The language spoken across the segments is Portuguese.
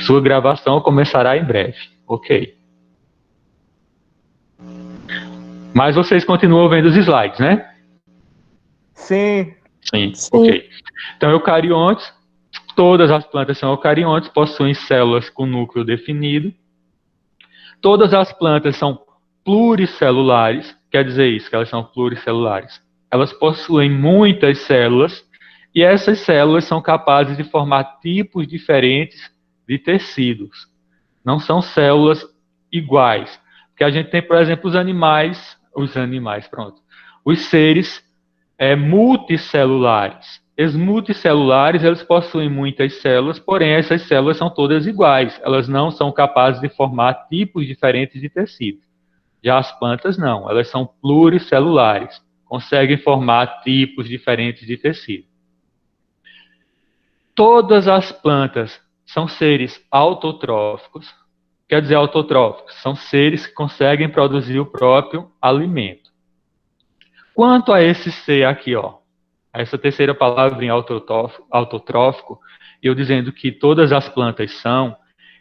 Sua gravação começará em breve. Ok. Mas vocês continuam vendo os slides, né? Sim. Sim. Ok. Então, eucariontes, todas as plantas são eucariontes, possuem células com núcleo definido. Todas as plantas são pluricelulares, quer dizer isso, que elas são pluricelulares. Elas possuem muitas células, e essas células são capazes de formar tipos diferentes de tecidos. Não são células iguais. Porque a gente tem, por exemplo, os seres multicelulares. Os multicelulares, eles possuem muitas células, porém essas células são todas iguais. Elas não são capazes de formar tipos diferentes de tecido. Já as plantas não, elas são pluricelulares, conseguem formar tipos diferentes de tecido. Todas as plantas são seres autotróficos. Quer dizer, autotróficos são seres que conseguem produzir o próprio alimento. Quanto a esse ser aqui, ó, essa terceira palavra em autotrófico, eu dizendo que todas as plantas são,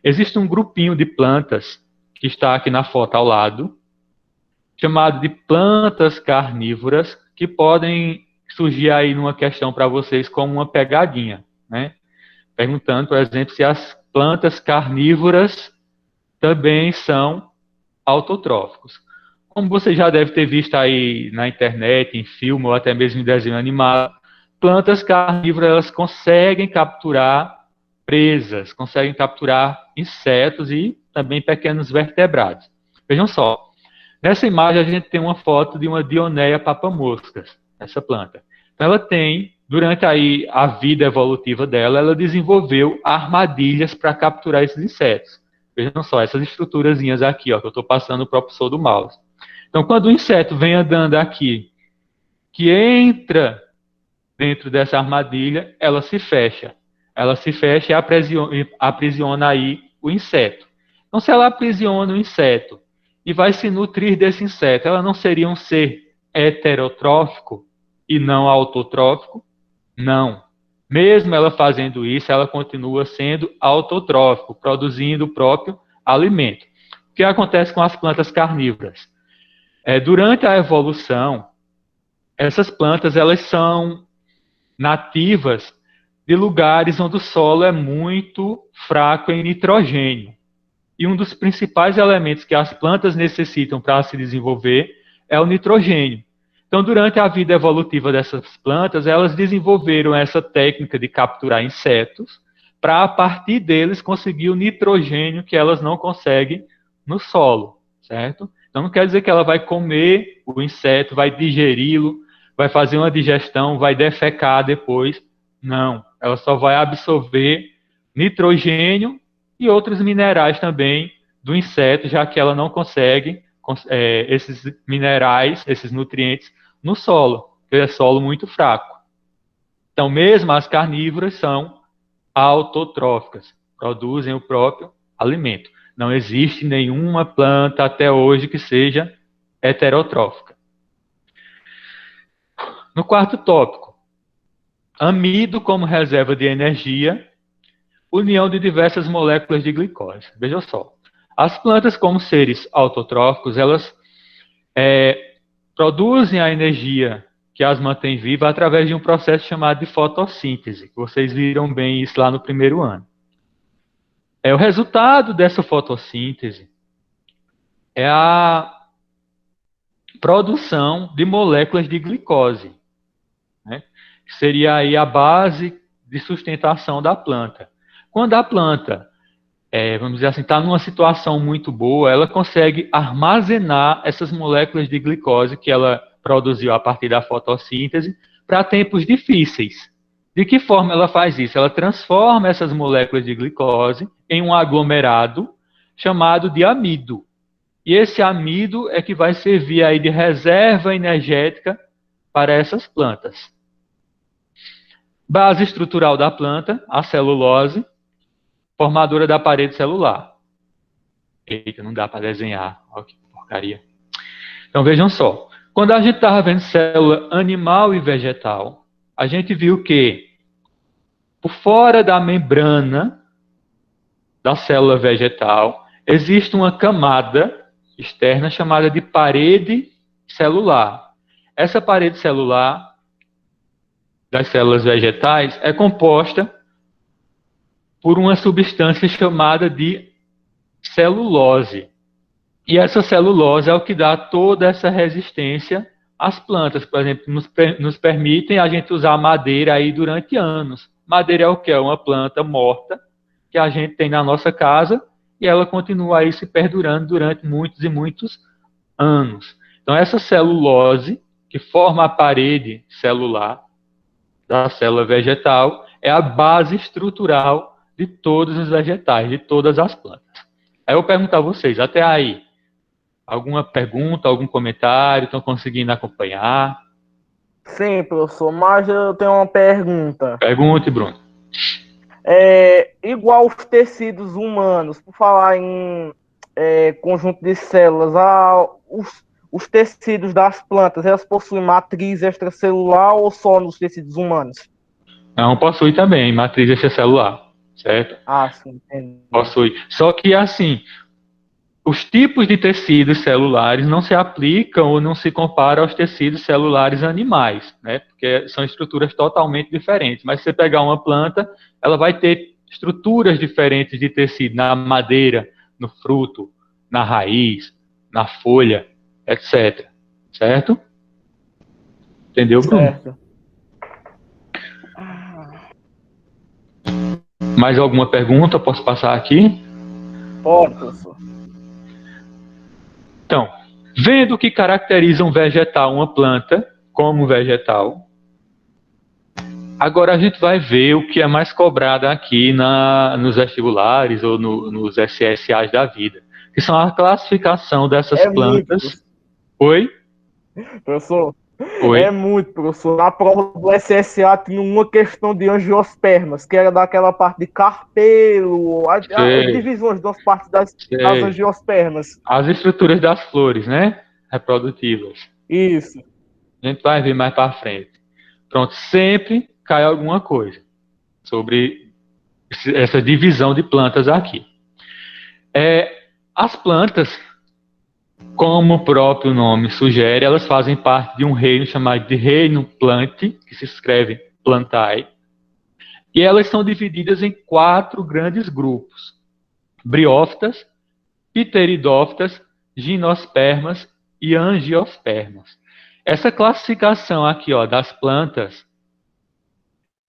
existe um grupinho de plantas que está aqui na foto ao lado, chamado de plantas carnívoras, que podem surgir aí numa questão para vocês como uma pegadinha, né? Perguntando, por exemplo, se as plantas carnívoras também são autotróficos. Como você já deve ter visto aí na internet, em filme ou até mesmo em desenho animado, plantas carnívoras elas conseguem capturar presas, conseguem capturar insetos e também pequenos vertebrados. Vejam só, nessa imagem a gente tem uma foto de uma Dioneia papamoscas, essa planta. Então ela tem, durante aí a vida evolutiva dela, ela desenvolveu armadilhas para capturar esses insetos. Vejam só, essas estruturazinhas aqui, ó, que eu estou passando para o propulsor do mouse. Então, quando o inseto vem andando aqui, que entra dentro dessa armadilha, ela se fecha. Ela se fecha e aprisiona aí o inseto. Então, se ela aprisiona o inseto e vai se nutrir desse inseto, ela não seria um ser heterotrófico e não autotrófico? Não. Mesmo ela fazendo isso, ela continua sendo autotrófico, produzindo o próprio alimento. O que acontece com as plantas carnívoras? Durante a evolução, essas plantas elas são nativas de lugares onde o solo é muito fraco em nitrogênio. E um dos principais elementos que as plantas necessitam para se desenvolver é o nitrogênio. Então, durante a vida evolutiva dessas plantas, elas desenvolveram essa técnica de capturar insetos para, a partir deles, conseguir o nitrogênio que elas não conseguem no solo, certo? Então, não quer dizer que ela vai comer o inseto, vai digeri-lo, vai fazer uma digestão, vai defecar depois. Não, ela só vai absorver nitrogênio e outros minerais também do inseto, já que ela não consegue esses minerais, esses nutrientes, no solo, que é solo muito fraco. Então, mesmo as carnívoras são autotróficas, produzem o próprio alimento. Não existe nenhuma planta até hoje que seja heterotrófica. No quarto tópico, amido como reserva de energia, união de diversas moléculas de glicose. Veja só, as plantas como seres autotróficos, elas produzem a energia que as mantém vivas através de um processo chamado de fotossíntese. Vocês viram bem isso lá no primeiro ano. O resultado dessa fotossíntese é a produção de moléculas de glicose, né? Que seria aí a base de sustentação da planta. Quando a planta, vamos dizer assim, está numa situação muito boa, ela consegue armazenar essas moléculas de glicose que ela produziu a partir da fotossíntese para tempos difíceis. De que forma ela faz isso? Ela transforma essas moléculas de glicose em um aglomerado chamado de amido. E esse amido é que vai servir aí de reserva energética para essas plantas. Base estrutural da planta, a celulose, formadora da parede celular. Eita, não dá para desenhar. Olha que porcaria. Então vejam só. Quando a gente estava vendo célula animal e vegetal, a gente viu que por fora da membrana da célula vegetal, existe uma camada externa chamada de parede celular. Essa parede celular das células vegetais é composta por uma substância chamada de celulose. E essa celulose é o que dá toda essa resistência às plantas. Por exemplo, nos permitem a gente usar madeira aí durante anos. Madeira é o que? É uma planta morta que a gente tem na nossa casa e ela continua aí se perdurando durante muitos e muitos anos. Então, essa celulose, que forma a parede celular da célula vegetal, é a base estrutural de todos os vegetais, de todas as plantas. Aí eu pergunto a vocês, até aí, alguma pergunta, algum comentário? Estão conseguindo acompanhar? Sim, professor, mas eu tenho uma pergunta. Pergunte, Bruno. Igual os tecidos humanos, por falar em conjunto de células, os tecidos das plantas, elas possuem matriz extracelular ou só nos tecidos humanos? Não, possui também matriz extracelular, certo? Ah, sim, entendi. Possui. Só que, assim, os tipos de tecidos celulares não se aplicam ou não se comparam aos tecidos celulares animais, né? Porque são estruturas totalmente diferentes. Mas se você pegar uma planta, ela vai ter estruturas diferentes de tecido na madeira, no fruto, na raiz, na folha, etc. Certo? Entendeu, Bruno? Certo. Mais alguma pergunta? Posso passar aqui? Pode, professor. Então, vendo o que caracteriza um vegetal, uma planta, como vegetal, agora a gente vai ver o que é mais cobrado aqui nos vestibulares ou nos SSAs da vida, que são a classificação dessas plantas. Muito. Oi? Professor, Oi? muito, professor. Na prova do SSA tinha uma questão de angiospermas, que era daquela parte de carpelo, as divisões das partes das angiospermas. As estruturas das flores, né? Reprodutivas. Isso. A gente vai ver mais para frente. Pronto, sempre cai alguma coisa sobre essa divisão de plantas aqui. As plantas, como o próprio nome sugere, elas fazem parte de um reino chamado de reino plante, que se escreve plantae, e elas são divididas em 4 grandes grupos: briófitas, pteridófitas, gimnospermas e angiospermas. Essa classificação aqui, ó, das plantas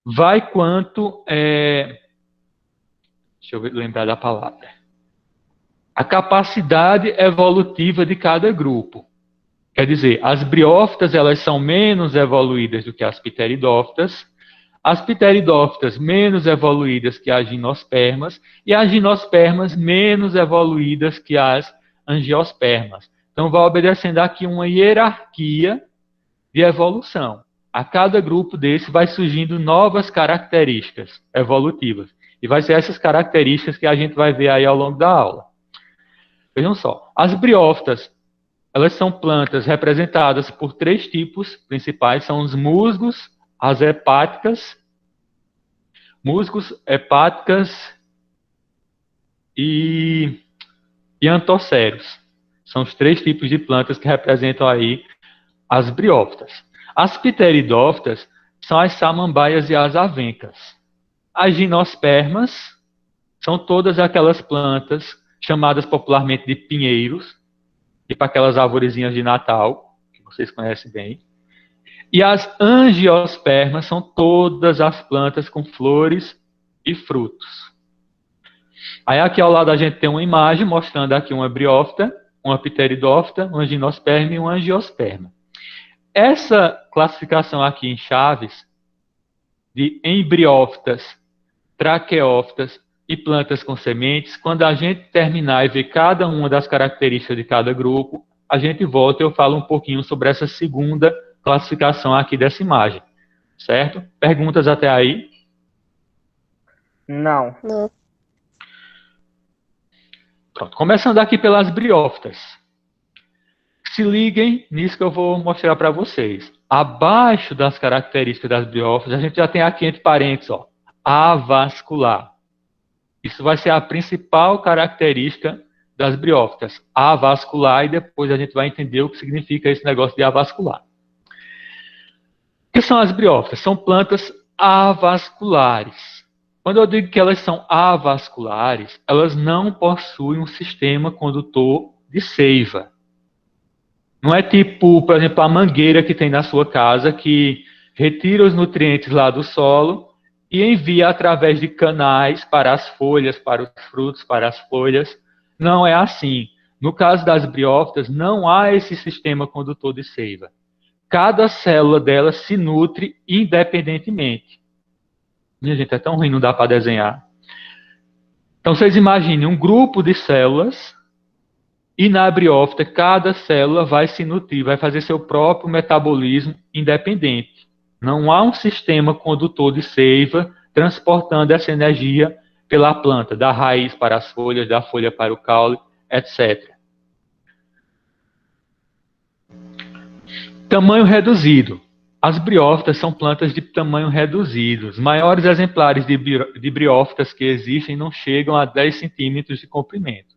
vai quanto deixa eu lembrar da palavra. A capacidade evolutiva de cada grupo. Quer dizer, as briófitas elas são menos evoluídas do que as pteridófitas, as pteridófitas menos evoluídas que as gimnospermas e as gimnospermas menos evoluídas que as angiospermas. Então vai obedecendo aqui uma hierarquia de evolução. A cada grupo desse vai surgindo novas características evolutivas. E vai ser essas características que a gente vai ver aí ao longo da aula. Vejam só, as briófitas, elas são plantas representadas por 3 tipos principais, são os musgos, as hepáticas, e antocéros. São os 3 tipos de plantas que representam aí as briófitas. As pteridófitas são as samambaias e as avencas. As gimnospermas são todas aquelas plantas chamadas popularmente de pinheiros, tipo aquelas arvorezinhas de Natal, que vocês conhecem bem. E as angiospermas são todas as plantas com flores e frutos. Aí aqui ao lado a gente tem uma imagem mostrando aqui uma briófita, uma pteridófita, uma gimnosperma e uma angiosperma. Essa classificação aqui em chaves de embriófitas, traqueófitas e plantas com sementes, quando a gente terminar e ver cada uma das características de cada grupo, a gente volta e eu falo um pouquinho sobre essa segunda classificação aqui dessa imagem. Certo? Perguntas até aí? Não. Pronto. Começando aqui pelas briófitas. Se liguem nisso que eu vou mostrar para vocês. Abaixo das características das briófitas, a gente já tem aqui entre parênteses, ó, avascular. Isso vai ser a principal característica das briófitas, avascular, e depois a gente vai entender o que significa esse negócio de avascular. O que são as briófitas? São plantas avasculares. Quando eu digo que elas são avasculares, elas não possuem um sistema condutor de seiva. Não é tipo, por exemplo, a mangueira que tem na sua casa, que retira os nutrientes lá do solo e envia através de canais para as folhas, para os frutos, para as folhas. Não é assim. No caso das briófitas, não há esse sistema condutor de seiva. Cada célula dela se nutre independentemente. Minha gente, é tão ruim, não dá para desenhar. Então, vocês imaginem um grupo de células e na briófita, cada célula vai se nutrir, vai fazer seu próprio metabolismo independente. Não há um sistema condutor de seiva transportando essa energia pela planta, da raiz para as folhas, da folha para o caule, etc. Tamanho reduzido. As briófitas são plantas de tamanho reduzido. Os maiores exemplares de briófitas que existem não chegam a 10 centímetros de comprimento.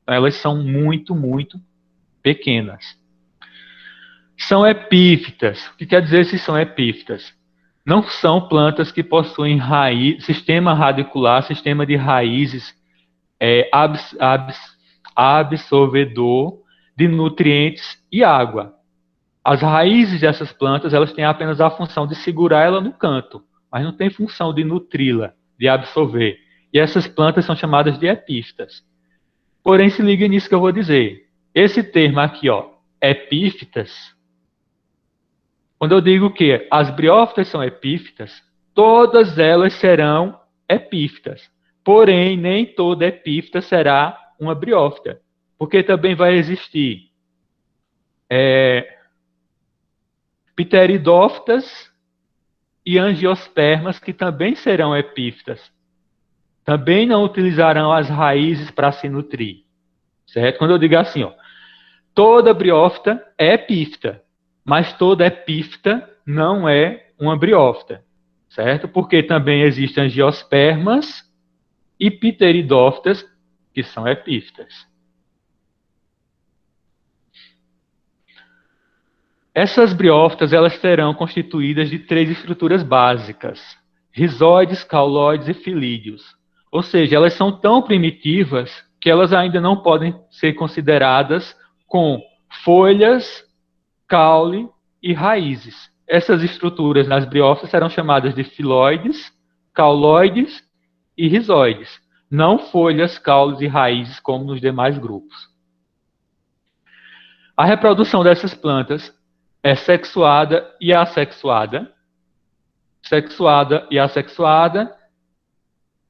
Então, elas são muito, muito pequenas. São epífitas. O que quer dizer se são epífitas? Não são plantas que possuem sistema radicular, sistema de raízes absorvedor de nutrientes e água. As raízes dessas plantas, elas têm apenas a função de segurar ela no canto, mas não tem função de nutri-la, de absorver. E essas plantas são chamadas de epífitas. Porém, se liga nisso que eu vou dizer. Esse termo aqui, ó, epífitas, quando eu digo que as briófitas são epífitas, todas elas serão epífitas. Porém, nem toda epífita será uma briófita, porque também vai existir pteridófitas e angiospermas que também serão epífitas. Também não utilizarão as raízes para se nutrir. Certo? Quando eu digo assim, ó, toda briófita é epífita, mas toda epífita não é uma briófita. Certo? Porque também existem angiospermas e pteridófitas que são epífitas. Essas briófitas, elas serão constituídas de 3 estruturas básicas: rizóides, cauloides e filídeos. Ou seja, elas são tão primitivas que elas ainda não podem ser consideradas com folhas, caule e raízes. Essas estruturas nas briófitas serão chamadas de filóides, cauloides e rizóides, não folhas, caules e raízes como nos demais grupos. A reprodução dessas plantas é sexuada e assexuada. Sexuada e assexuada.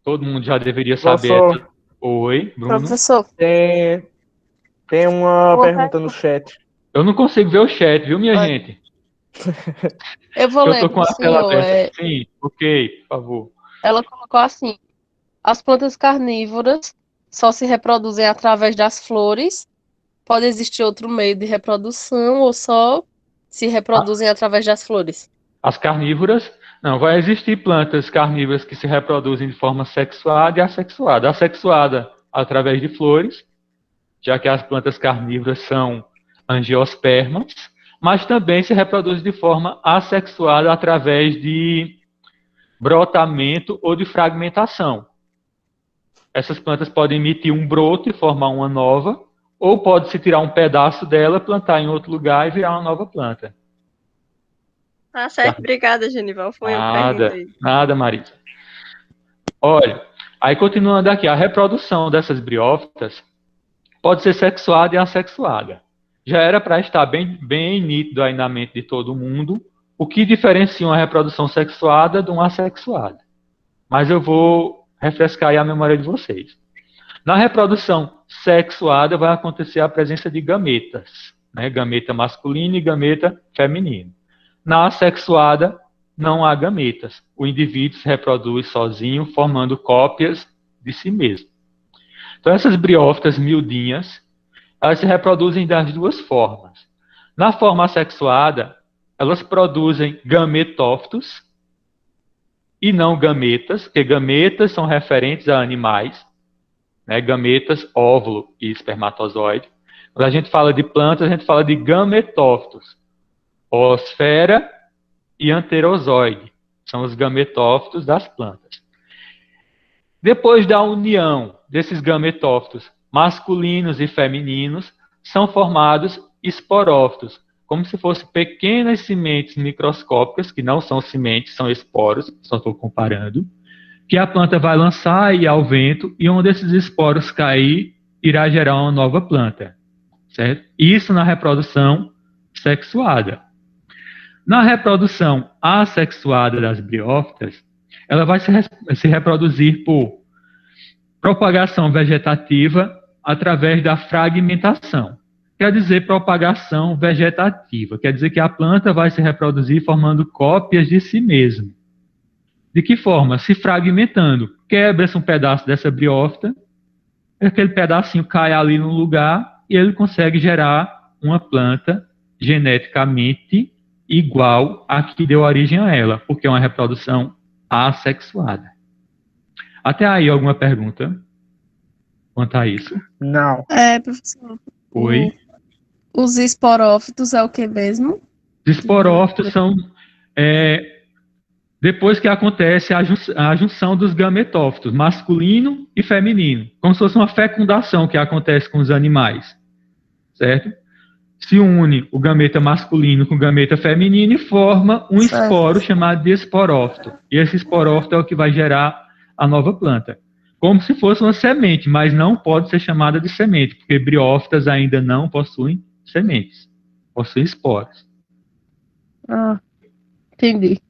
Todo mundo já deveria saber. Professor, Oi, Bruno. Professor, tem uma pergunta no chat. Eu não consigo ver o chat, viu, minha gente? eu vou Eu ler tô com para a o tela senhor. aberta. Sim, ok, por favor. Ela colocou assim: as plantas carnívoras só se reproduzem através das flores. Pode existir outro meio de reprodução ou só se reproduzem através das flores? As carnívoras, não, vai existir plantas carnívoras que se reproduzem de forma sexuada e assexuada. Assexuada através de flores, já que as plantas carnívoras são angiospermas, mas também se reproduzem de forma assexuada através de brotamento ou de fragmentação. Essas plantas podem emitir um broto e formar uma nova, ou pode-se tirar um pedaço dela, plantar em outro lugar e virar uma nova planta. Tá certo, obrigada, Genival. Foi eu que perguntei. Nada, Marisa. Olha, aí continuando aqui, a reprodução dessas briófitas pode ser sexuada e assexuada. Já era para estar bem nítido aí na mente de todo mundo o que diferencia uma reprodução sexuada de uma assexuada. Mas eu vou refrescar aí a memória de vocês. Na reprodução sexuada vai acontecer a presença de gametas, né? Gameta masculino e gameta feminino. Na assexuada, não há gametas. O indivíduo se reproduz sozinho, formando cópias de si mesmo. Então, essas briófitas miudinhas, elas se reproduzem das duas formas. Na forma assexuada, elas produzem gametófitos e não gametas, porque gametas são referentes a animais, né? Gametas, óvulo e espermatozoide. Quando a gente fala de plantas, a gente fala de gametófitos, oosfera e anterozoide. São os gametófitos das plantas. Depois da união desses gametófitos masculinos e femininos, são formados esporófitos, como se fossem pequenas sementes microscópicas, que não são sementes, são esporos, só estou comparando, que a planta vai lançar aí ao vento, e onde esses esporos cair, irá gerar uma nova planta. Certo? Isso na reprodução sexuada. Na reprodução assexuada das briófitas, ela vai se reproduzir por propagação vegetativa através da fragmentação. Quer dizer propagação vegetativa, quer dizer que a planta vai se reproduzir formando cópias de si mesma. De que forma? Se fragmentando. Quebra-se um pedaço dessa briófita, aquele pedacinho cai ali no lugar e ele consegue gerar uma planta geneticamente igual à que deu origem a ela, porque é uma reprodução assexuada. Até aí, alguma pergunta quanto a isso? Não. Professor. Oi? Os esporófitos é o que mesmo? Os esporófitos são depois que acontece a junção dos gametófitos, masculino e feminino, como se fosse uma fecundação que acontece com os animais, certo? Se une o gameta masculino com o gameta feminino e forma um esporo chamado de esporófito. E esse esporófito é o que vai gerar a nova planta. Como se fosse uma semente, mas não pode ser chamada de semente, porque briófitas ainda não possuem sementes, possuem esporos. Entendi.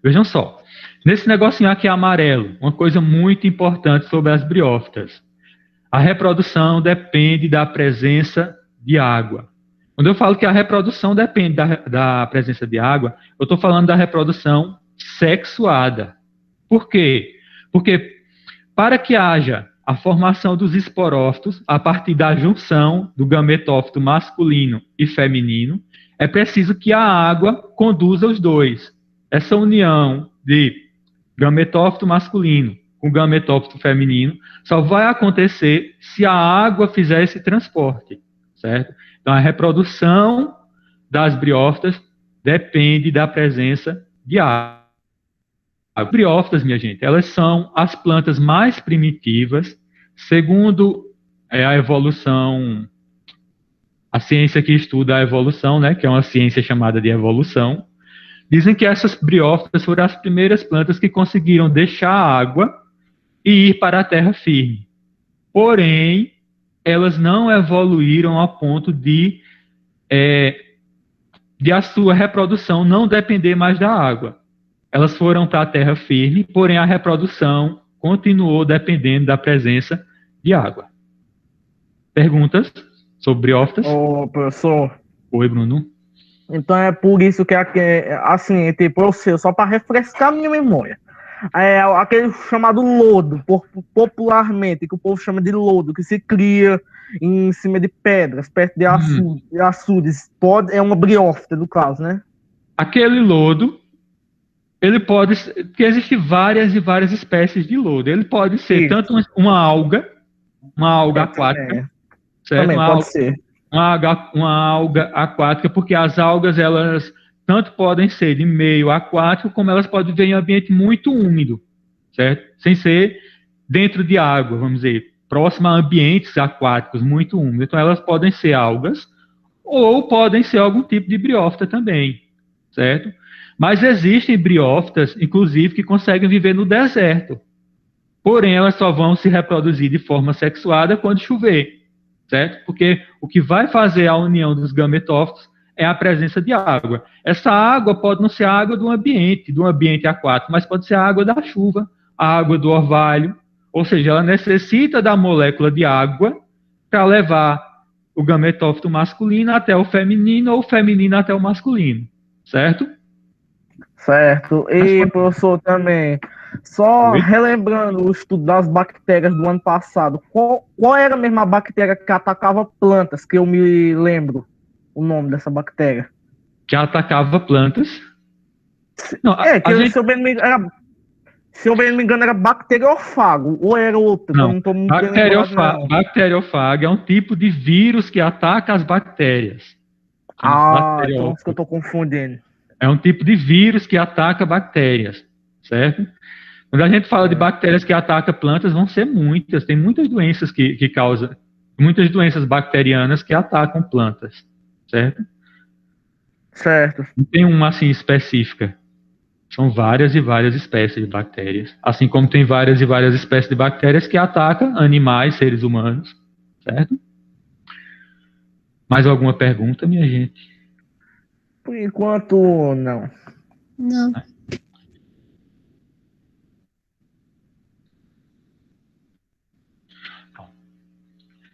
Vejam só, nesse negocinho aqui amarelo, uma coisa muito importante sobre as briófitas. A reprodução depende da presença de água. Quando eu falo que a reprodução depende da presença de água, eu estou falando da reprodução sexuada. Por quê? Porque para que haja a formação dos esporófitos a partir da junção do gametófito masculino e feminino, é preciso que a água conduza os dois. Essa união de gametófito masculino com gametófito feminino só vai acontecer se a água fizer esse transporte, certo? Então, a reprodução das briófitas depende da presença de água. As briófitas, minha gente, elas são as plantas mais primitivas, segundo a evolução, a ciência que estuda a evolução, né, que é uma ciência chamada de evolução. Dizem que essas briófitas foram as primeiras plantas que conseguiram deixar a água e ir para a terra firme. Porém, elas não evoluíram a ponto de a sua reprodução não depender mais da água. Elas foram para a terra firme, porém a reprodução continuou dependendo da presença de água. Perguntas sobre briófitas? Ô, professor. Oi, Bruno. Então é por isso que, assim, tipo, eu sei, só para refrescar minha memória, aquele chamado lodo, popularmente, que o povo chama de lodo, que se cria em cima de pedras, perto de açudes, é uma briófita, no caso, né? Aquele lodo, ele pode ser, porque existem várias e várias espécies de lodo. Ele pode ser tanto uma alga aquática, certo? Também pode ser. Uma alga aquática, porque as algas, elas tanto podem ser de meio aquático, como elas podem viver em ambiente muito úmido, certo? Sem ser dentro de água, vamos dizer, próximo a ambientes aquáticos muito úmidos. Então, elas podem ser algas, ou podem ser algum tipo de briófita também, certo? Mas existem briófitas, inclusive, que conseguem viver no deserto. Porém, elas só vão se reproduzir de forma sexuada quando chover, certo? Porque o que vai fazer a união dos gametófitos é a presença de água. Essa água pode não ser a água do ambiente aquático, mas pode ser a água da chuva, a água do orvalho, ou seja, ela necessita da molécula de água para levar o gametófito masculino até o feminino ou o feminino até o masculino, certo? Certo. E, professor, também, só relembrando o estudo das bactérias do ano passado, qual era mesmo a bactéria que atacava plantas, que eu me lembro o nome dessa bactéria? Que atacava plantas? Não, que eu soube, Se eu bem não me engano, era bacteriófago, ou era outro? Não, Eu não tô muito bem lembrado, não. bacteriófago é um tipo de vírus que ataca as bactérias. Então acho que eu tô confundindo. É um tipo de vírus que ataca bactérias, certo? Quando a gente fala de bactérias que atacam plantas, vão ser muitas. Tem muitas doenças que causam, muitas doenças bacterianas que atacam plantas, certo? Certo. Não tem uma assim específica. São várias e várias espécies de bactérias. Assim como tem várias e várias espécies de bactérias que atacam animais, seres humanos, certo? Mais alguma pergunta, minha gente? Por enquanto, não. Não.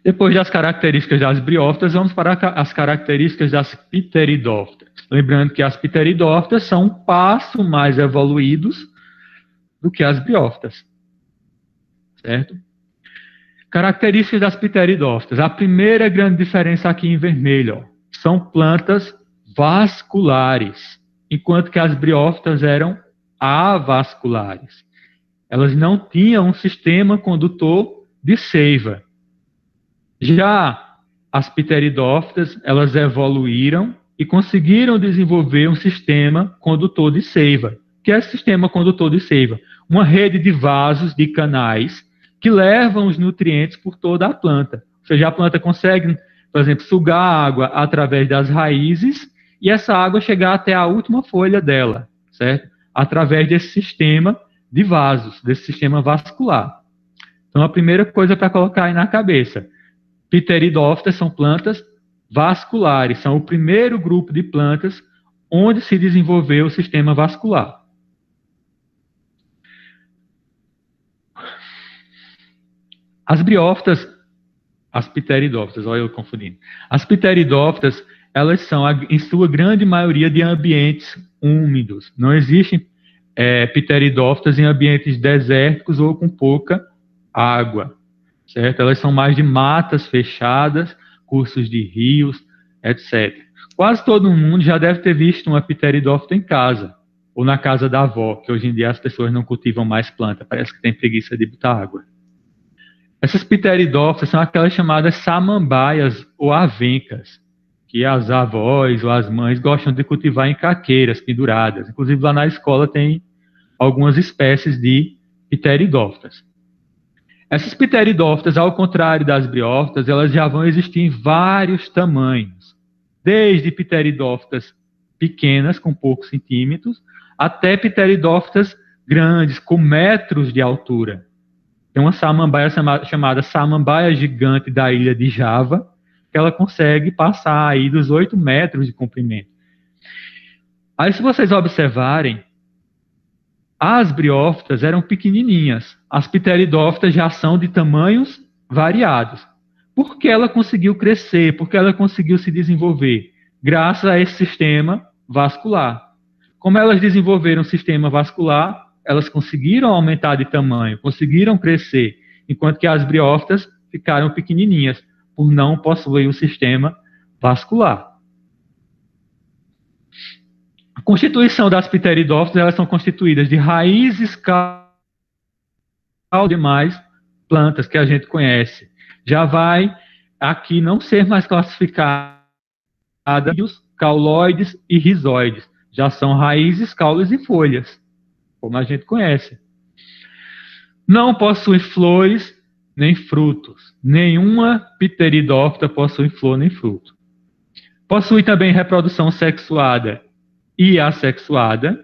Depois das características das briófitas, vamos para as características das pteridófitas. Lembrando que as pteridófitas são um passo mais evoluídos do que as briófitas, certo? Características das pteridófitas. A primeira grande diferença aqui em vermelho, ó, são plantas vasculares, enquanto que as briófitas eram avasculares. Elas não tinham um sistema condutor de seiva. Já as pteridófitas, elas evoluíram e conseguiram desenvolver um sistema condutor de seiva. O que é esse sistema condutor de seiva? Uma rede de vasos, de canais, que levam os nutrientes por toda a planta. Ou seja, a planta consegue, por exemplo, sugar a água através das raízes e essa água chegar até a última folha dela, certo? Através desse sistema de vasos, desse sistema vascular. Então, a primeira coisa para colocar aí na cabeça: pteridófitas são plantas vasculares, são o primeiro grupo de plantas onde se desenvolveu o sistema vascular. As briófitas, as pteridófitas, olha eu confundindo. As pteridófitas, elas são, em sua grande maioria, de ambientes úmidos. Não existem pteridófitas em ambientes desérticos ou com pouca água, certo? Elas são mais de matas fechadas, cursos de rios, etc. Quase todo mundo já deve ter visto uma pteridófita em casa, ou na casa da avó, que hoje em dia as pessoas não cultivam mais planta, parece que tem preguiça de botar água. Essas pteridófitas são aquelas chamadas samambaias ou avencas, que as avós ou as mães gostam de cultivar em caqueiras penduradas. Inclusive lá na escola tem algumas espécies de pteridófitas. Essas pteridófitas, ao contrário das briófitas, elas já vão existir em vários tamanhos, desde pteridófitas pequenas, com poucos centímetros, até pteridófitas grandes, com metros de altura. Tem uma samambaia chamada samambaia gigante da ilha de Java, que ela consegue passar aí dos 8 metros de comprimento. Aí, se vocês observarem, as briófitas eram pequenininhas. As pteridófitas já são de tamanhos variados. Por que ela conseguiu crescer? Por que ela conseguiu se desenvolver? Graças a esse sistema vascular. Como elas desenvolveram um sistema vascular, elas conseguiram aumentar de tamanho, conseguiram crescer, enquanto que as briófitas ficaram pequenininhas, por não possuir o sistema vascular. A constituição das pteridófitas, elas são constituídas de raízes, caule e demais plantas que a gente conhece. Já vai aqui não ser mais classificada cauloides e rizóides. Já são raízes, caules e folhas, como a gente conhece. Não possui flores nem frutos. Nenhuma pteridófita possui flor nem fruto. Possui também reprodução sexuada e assexuada.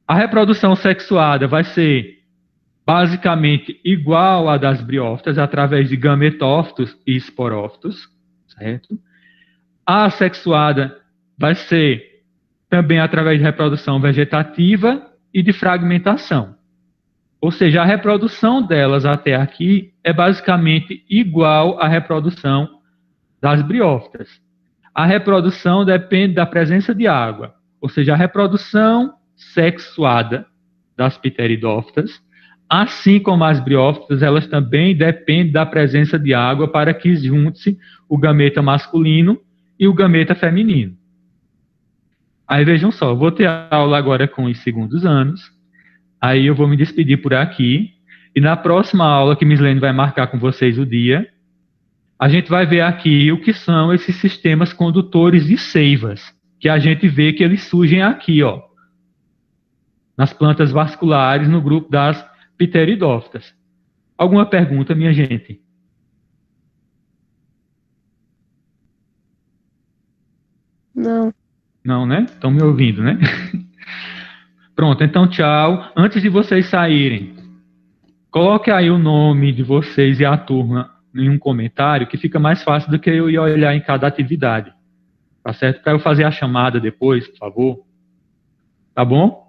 A reprodução sexuada vai ser basicamente igual à das briófitas, através de gametófitos e esporófitos, certo? A assexuada vai ser também através de reprodução vegetativa e de fragmentação. Ou seja, a reprodução delas até aqui é basicamente igual à reprodução das briófitas. A reprodução depende da presença de água. Ou seja, a reprodução sexuada das pteridófitas, assim como as briófitas, elas também dependem da presença de água para que junte-se o gameta masculino e o gameta feminino. Aí vejam só, eu vou ter aula agora com os segundos anos. Aí eu vou me despedir por aqui. E na próxima aula que Mislene vai marcar com vocês o dia, a gente vai ver aqui o que são esses sistemas condutores de seivas, que a gente vê que eles surgem aqui, ó, nas plantas vasculares, no grupo das pteridófitas. Alguma pergunta, minha gente? Não. Não, né? Estão me ouvindo, né? Pronto, então tchau. Antes de vocês saírem, coloque aí o nome de vocês e a turma em um comentário, que fica mais fácil do que eu ir olhar em cada atividade. Tá certo? Para eu fazer a chamada depois, por favor. Tá bom?